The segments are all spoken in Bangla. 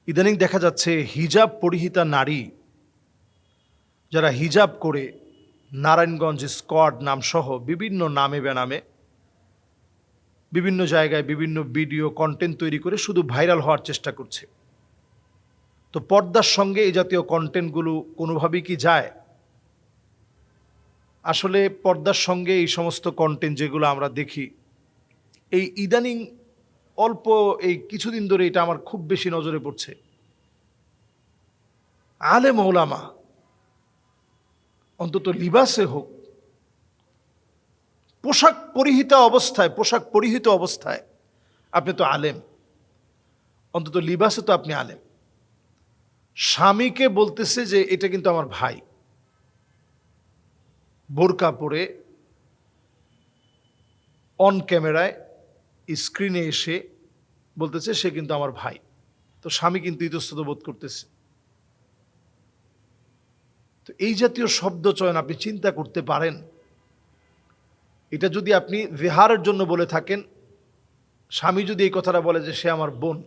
ইদানিং দেখা যাচ্ছে হিজাব পরিহিতা নারী যারা হিজাব করে নারায়ণগঞ্জ স্কোয়াড নামসহ বিভিন্ন নামে বেনামে বিভিন্ন জায়গায় বিভিন্ন ভিডিও কন্টেন্ট তৈরি করে শুধু ভাইরাল হওয়ার চেষ্টা করছে। তো পর্দার সঙ্গে এই জাতীয় কন্টেন্টগুলো কোনোভাবেই কি যায়? আসলে পর্দার সঙ্গে এই সমস্ত কন্টেন্ট যেগুলো আমরা দেখি, এই ইদানিং অল্প এই কিছুদিন ধরে এটা আমার খুব বেশি নজরে পড়ছে। আলেম ওলামা অন্তত লিবাসে হোক, পোশাক পরিহিত অবস্থায় আপনি তো আলেম, অন্তত লিবাসে তো আপনি আলেম। স্বামীকে বলতেছে যে এটা কিন্তু আমার ভাই, বোরকা পরে অন ক্যামেরায় স্ক্রিনে এসে বলতেছে সে কিন্তু আমার ভাই। তো স্বামী কিন্তু ইতস্তত বোধ করতেছে। তো এই জাতীয় শব্দ চয়ন আপনি চিন্তা করতে পারেন, এটা যদি আপনি জেহারের জন্য বলে থাকেন, স্বামী যদি এই কথাটা বলে যে সে আমার বোন,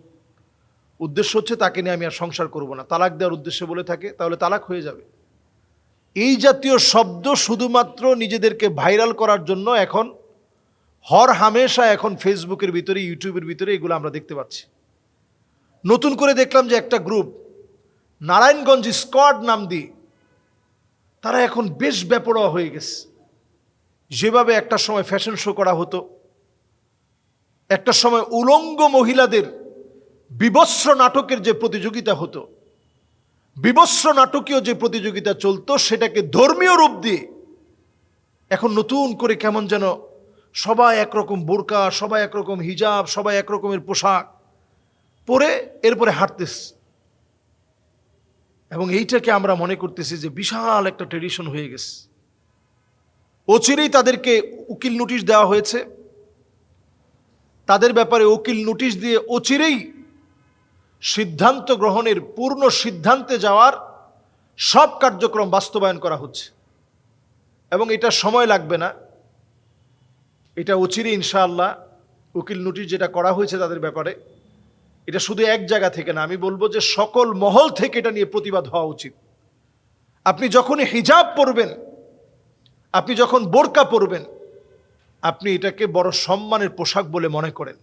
উদ্দেশ্য হচ্ছে তাকে নিয়ে আমি আর সংসার করব না, তালাক দেওয়ার উদ্দেশ্যে বলে থাকে, তাহলে তালাক হয়ে যাবে। এই জাতীয় শব্দ শুধুমাত্র নিজেদেরকে ভাইরাল করার জন্য এখন হর হামেশা এখন ফেসবুকের ভিতরে, ইউটিউবের ভিতরে এগুলো আমরা দেখতে পাচ্ছি। নতুন করে দেখলাম যে একটা গ্রুপ নারায়ণগঞ্জ স্কোয়াড নাম দিয়ে তারা এখন বেশ বেপরোয়া হয়ে গেছে। যেভাবে একটা সময় ফ্যাশন শো করা হতো, একটা সময় উলঙ্গ মহিলাদের বিবস্ত্র নাটকের যে প্রতিযোগিতা হতো, বিবস্ত্র নাটকীয় যে প্রতিযোগিতা চলতো, সেটাকে ধর্মীয় রূপ দিয়ে এখন নতুন করে কেমন যেন সবাই একরকম বোরকা, সবাই একরকম হিজাব, সবাই একরকমের পোশাক পরে এরপরে হাঁটতেছে। এবং এইটাকে আমরা মনে করতেছি যে বিশাল একটা ট্রেডিশন হয়ে গেছে। অচিরেই তাদেরকে উকিল নোটিশ দেওয়া হয়েছে, তাদের ব্যাপারে উকিল নোটিশ দিয়ে অচিরেই সিদ্ধান্ত গ্রহণের, পূর্ণ সিদ্ধান্তে যাওয়ার সব কার্যক্রম বাস্তবায়ন করা হচ্ছে। এবং এটা সময় লাগবে না, এটা অচিরেই ইনশাআল্লাহ উকিল নোটিশ যেটা করা হয়েছে তাদের ব্যাপারে, এটা শুধু এক জায়গা থেকে না, আমি বলবো যে সকল মহল থেকে এটা নিয়ে প্রতিবাদ হওয়া উচিত। আপনি যখনই হিজাব পরবেন, আপনি যখন বোরকা পরবেন, আপনি এটাকে বড় সম্মানের পোশাক বলে মনে করেন।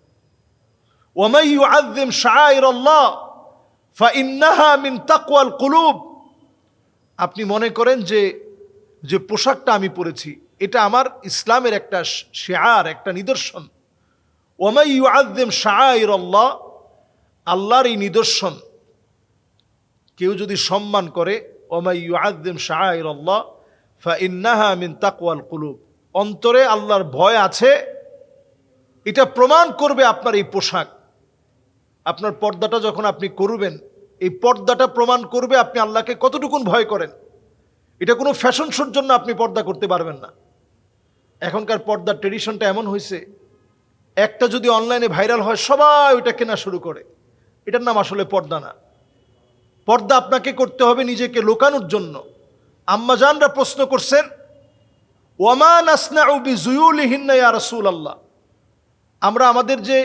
ওয়ামান ইউআযযিম শাআইরাল্লাহ ফাইন্নাহা মিন তাকওয়াল কুলুব। আপনি মনে করেন যে যে পোশাকটা আমি পরেছি এটা আমার ইসলামের একটা শিআর, একটা নিদর্শন। ওয়ামান ইউআযযিম শাআইরাল্লাহ, আল্লাহর এই নিদর্শন কেউ যদি সম্মান করে, ওয়ামান ইউআযযিম শাআইরাল্লাহ ফাইন্নাহা মিন তাকওয়াল কুলুব, অন্তরে আল্লাহর ভয় আছে, এটা প্রমাণ করবে আপনার এই পোশাক। আপনার পর্দাটা যখন আপনি করবেন, এই পর্দাটা প্রমাণ করবে আপনি আল্লাহকে কতটুকুন ভয় করেন। এটা কোনো ফ্যাশন শোর জন্য আপনি পর্দা করতে পারবেন না। এখনকার পর্দার ট্রেডিশনটা এমন হয়েছে, একটা যদি অনলাইনে ভাইরাল হয় সবাই ওইটা কেনা শুরু করে। এটার নাম আসলে পর্দা না। পর্দা আপনাকে করতে হবে নিজেকে লোকানোর জন্য। আম্মাজানরা প্রশ্ন করছেন, ওয়ামা নাসনাউ বিজুয়ুলিহিন্না ইয়া রাসূলুল্লাহ, আমরা আমাদের যে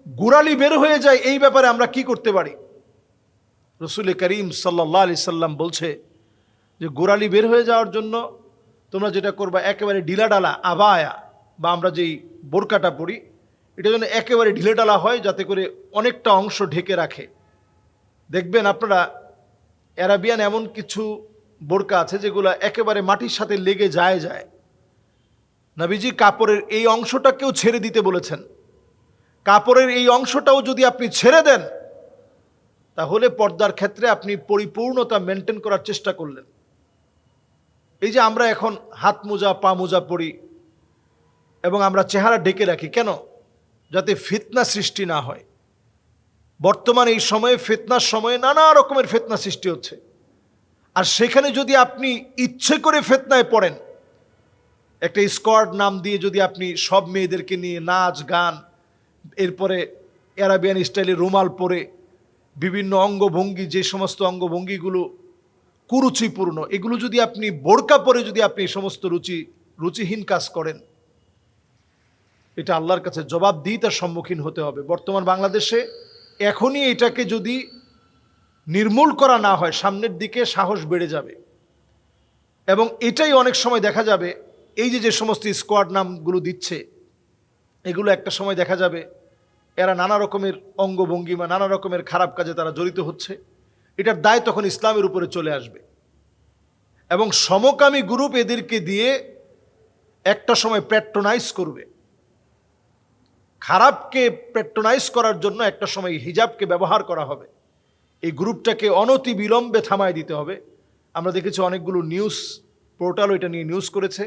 গোড়ালি বের হয়ে যায় এই ব্যাপারে আমরা কি করতে পারি? রাসূল করিম সাল্লাল্লাহু আলাইহি সাল্লাম বলছে যে গোড়ালি বের হয়ে যাওয়ার জন্য তোমরা যেটা করবা, একেবারে ঢিলাঢালা আবায়া বা আমরা যেই বোরকাটা পরি, এটা যেন একেবারে ঢিলেঢালা হয়, যাতে করে অনেকটা অংশ ঢেকে রাখে। দেখবেন আপনারা অ্যারাবিয়ান এমন কিছু বোরকা আছে যেগুলো একেবারে মাটির সাথে লেগে যায়। নবীজি কাপড়ের এই অংশটাকেও ছেড়ে দিতে বলেছেন। কাপড়ের এই অংশটাও যদি আপনি ছেড়ে দেন, তাহলে পর্দার ক্ষেত্রে আপনি পরিপূর্ণতা মেনটেন করার চেষ্টা করলেন। এই যে আমরা এখন হাত মোজা, পা মোজা পরি এবং আমরা চেহারা ঢেকে রাখি, কেন? যাতে ফিতনা সৃষ্টি না হয়। বর্তমান এই সময়ে, ফিতনার সময়ে নানা রকমের ফিতনা সৃষ্টি হচ্ছে। আর সেখানে যদি আপনি ইচ্ছে করে ফিতনায় পড়েন, একটা স্কোয়াড নাম দিয়ে যদি আপনি সব মেয়েদেরকে নিয়ে নাচ গান, এরপরে অ্যারাবিয়ান স্টাইলে রুমাল পরে বিভিন্ন অঙ্গভঙ্গি, যে সমস্ত অঙ্গভঙ্গিগুলো কুরুচিপূর্ণ, এগুলো যদি আপনি বোরকা পরে যদি আপনি এই সমস্ত রুচিহীন কাজ করেন, এটা আল্লাহর কাছে জবাবদিহিতার সম্মুখীন হতে হবে। বর্তমান বাংলাদেশে এখনই এটাকে যদি নির্মূল করা না হয় সামনের দিকে সাহস বেড়ে যাবে। এবং এটাই অনেক সময় দেখা যাবে, এই যে সমস্ত স্কোয়াড নামগুলো দিচ্ছে, এগুলো একটা সময় দেখা যাবে এরা নানা রকমের অঙ্গভঙ্গিমা, নানা রকমের খারাপ কাজে তারা জড়িত হচ্ছে। এটার দায় তখন ইসলামের উপরে চলে আসবে এবং সমকামী গ্রুপ এদেরকে দিয়ে একটা সময় প্যাট্রোনাইজ করবে। খারাপকে প্যাট্রোনাইজ করার জন্য একটা সময় হিজাবকে ব্যবহার করা হবে। এই গ্রুপটাকে অনতি বিলম্বে থামায় দিতে হবে। আমরা দেখেছি অনেকগুলো নিউজ পোর্টাল এটা নিয়ে নিউজ করেছে,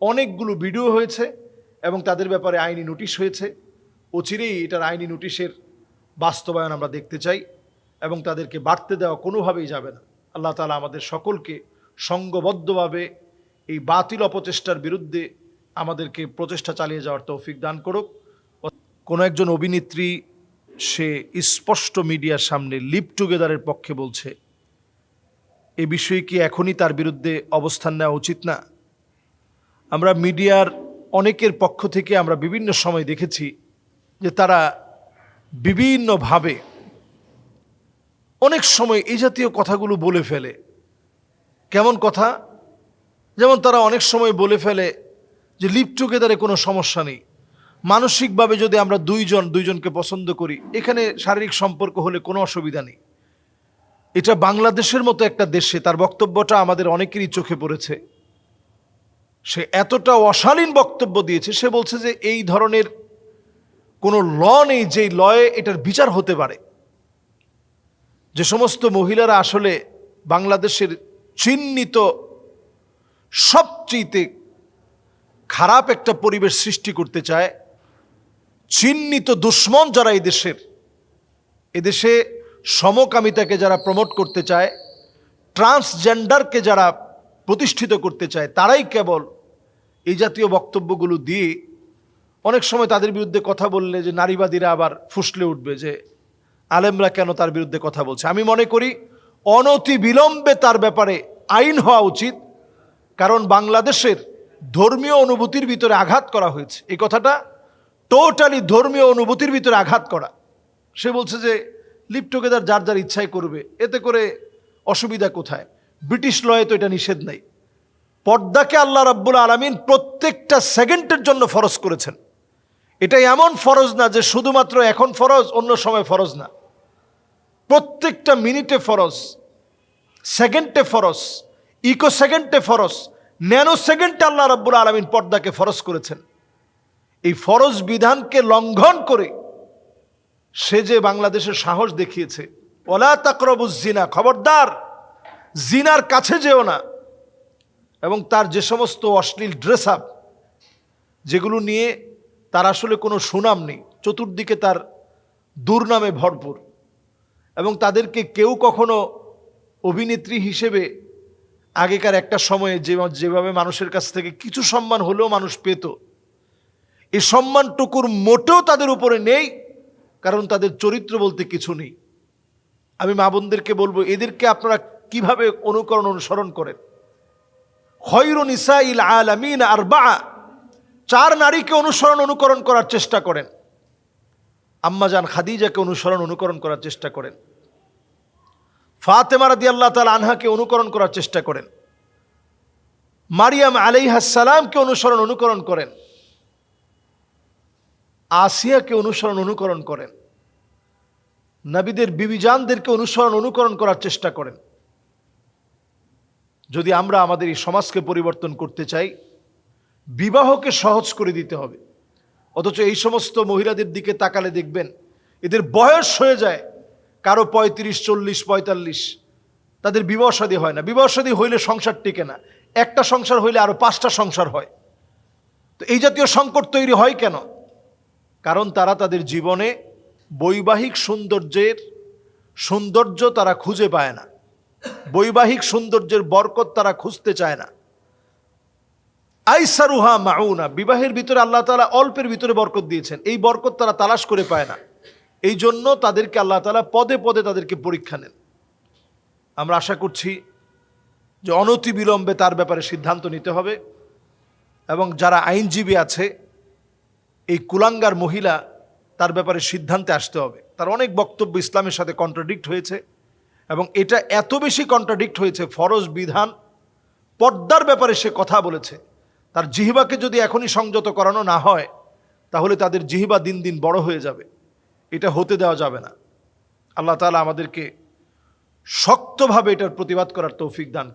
অনেকগুলো ভিডিও হয়েছে এবং তাদের ব্যাপারে আইনি নোটিশ হয়েছে। অচিরেই এটার আইনি নোটিশের বাস্তবায়ন আমরা দেখতে চাই এবং তাদেরকে বাড়তে দেওয়া কোনোভাবেই যাবে না। আল্লাহ তাআলা আমাদের সকলকে সংঘবদ্ধভাবে এই বাতিল অপচেষ্টার বিরুদ্ধে আমাদেরকে প্রচেষ্টা চালিয়ে যাওয়ার তৌফিক দান করুক। কোনো একজন অভিনেত্রী সে স্পষ্ট মিডিয়ার সামনে লিভ টুগেদারের পক্ষে বলছে, এ বিষয়ে কি এখনই তার বিরুদ্ধে অবস্থান নেওয়া উচিত না? আমরা মিডিয়ার অনেকের পক্ষ থেকে আমরা বিভিন্ন সময় দেখেছি যে তারা বিভিন্নভাবে অনেক সময় এই জাতীয় কথাগুলো বলে ফেলে। কেমন কথা? যেমন তারা অনেক সময় বলে ফেলে যে লিভ টুগেদারে কোনো সমস্যা নেই, মানসিকভাবে যদি আমরা দুইজনকে পছন্দ করি, এখানে শারীরিক সম্পর্ক হলে কোনো অসুবিধা নেই। এটা বাংলাদেশের মতো একটা দেশে তার বক্তব্যটা আমাদের অনেকেরই চোখে পড়েছে। সে এতটা অশালীন বক্তব্য দিয়েছে, সে বলছে যে এই ধরনের কোনো ল নেই যেই লয়ে এটার বিচার হতে পারে। যে সমস্ত মহিলারা আসলে বাংলাদেশের চিহ্নিত সবচেয়ে খারাপ একটা পরিবেশ সৃষ্টি করতে চায়, চিহ্নিত দুশ্মন যারা এদেশে সমকামিতাকে যারা প্রমোট করতে চায়, ট্রান্সজেন্ডারকে যারা প্রতিষ্ঠিত করতে চায়, তারাই কেবল এই জাতীয় বক্তব্যগুলো দিয়ে অনেক সময় তাদের বিরুদ্ধে কথা বললে যে নারীবাদীরা আবার ফুসলে উঠবে যে আলেমরা কেন তার বিরুদ্ধে কথা বলছে। আমি মনে করি অনতি বিলম্বে তার ব্যাপারে আইন হওয়া উচিত, কারণ বাংলাদেশের ধর্মীয় অনুভূতির ভিতরে আঘাত করা হয়েছে। এই কথাটা টোটালি ধর্মীয় অনুভূতির ভিতরে আঘাত করা। সে বলছে যে লিভ টুগেদার যার যার ইচ্ছাই করবে, এতে করে অসুবিধা কোথায়? ব্রিটিশ লয়ে তো এটা নিষেধ নাই। পর্দাকে আল্লাহ রাব্বুল আলামিন প্রত্যেকটা সেকেন্ডের জন্য ফরজ করেছেন। এটা এমন ফরজ না যে শুধুমাত্র এখন ফরজ, অন্য সময় ফরজ না। প্রত্যেকটা মিনিটে ফরজ, সেকেন্ডে ফরজ, ইকো সেকেন্ডে ফরজ, ন্যানো সেকেন্ডে আল্লাহ রাব্বুল আলামিন পর্দাকে ফরজ করেছেন। এই ফরজ বিধানকে লঙ্ঘন করে সে যে বাংলাদেশের সাহস দেখিয়েছে, ওয়ালা তাকরাবুজ জিনা, খবরদার জিনার কাছে যেও না। এবং তার যে সমস্ত অশ্লীল ড্রেস আপ, যেগুলো নিয়ে তার আসলে কোনো সুনাম নেই, চতুর্দিকে তার দুর্নামে ভরপুর, এবং তাদেরকে কেউ কখনো অভিনেত্রী হিসেবে আগেকার একটা সময়ে যেভাবে মানুষের কাছ থেকে কিছু সম্মান হলেও মানুষ পেত, এই সম্মানটুকুর মোটেও তাদের উপরে নেই, কারণ তাদের চরিত্র বলতে কিছু নেই। আমি মা বোনদেরকে বলবো, এদেরকে আপনারা কিভাবে অনুসরণ করেন? খয়রু নিসাইল আলামিন আরবাআ, 4 নারীকে অনুকরণ করার চেষ্টা করেন। আম্মাজান খাদিজাকে অনুকরণ করার চেষ্টা করেন, ফাতেমা রাদিয়াল্লাহু তাআলা আনহাকে অনুকরণ করার চেষ্টা করেন, মারিয়াম আলাইহাস সালামকে অনুকরণ করেন, আসিয়াকে অনুকরণ করেন, নবীদের বিবিজানদেরকে অনুকরণ করার চেষ্টা করেন। যদি আমরা আমাদের এই সমাজকে পরিবর্তন করতে চাই, বিবাহকে সহজ করে দিতে হবে। অথচ এই সমস্ত মহিলাদের দিকে তাকালে দেখবেন এদের বয়স হয়ে যায় কারো 35, 40, 45, তাদের বিবাহ শাদী হয় না। বিবাহ শাদী হইলে সংসার টিকে না, একটা সংসার হইলে আরো 5টা সংসার হয়। তো এই জাতীয় সংকট তৈরি হয় কেন? কারণ তারা তাদের জীবনে বৈবাহিক সৌন্দর্য তারা খুঁজে পায় না, বৈবাহিক সৌন্দর্যের বরকত তারা খুঁজতে চায় না। আইসারুহা মাউনা, বিবাহের ভিতরে আল্লাহ তাআলা অল্পের ভিতরে বরকত দিয়েছেন, এই বরকত তারা তালাশ করে পায় না। এই জন্য তাদেরকে আল্লাহ তাআলা পদে পদে তাদেরকে পরীক্ষা নেন। আমরা আশা করছি যে অনতি বিলম্বে তার ব্যাপারে সিদ্ধান্ত নিতে হবে, এবং যারা আইনজীবী আছে, এই কুলাঙ্গার মহিলা, তার ব্যাপারে সিদ্ধান্তে আসতে হবে। তার অনেক বক্তব্য ইসলামের সাথে কন্ট্রাডিক্ট হয়েছে, এবং এটা এত বেশি কন্ট্রাডিক্ট হয়েছে, ফরজ বিধান পর্দার ব্যাপারে সে কথা বলেছে। তার জিহ্বাকে যদি এখনই সংযত করানো না হয়, তাহলে তাদের জিহ্বা দিন দিন বড় হয়ে যাবে। এটা হতে দেওয়া যাবে না। আল্লাহ তাআলা আমাদেরকে শক্তভাবে এটার প্রতিবাদ করার তৌফিক দান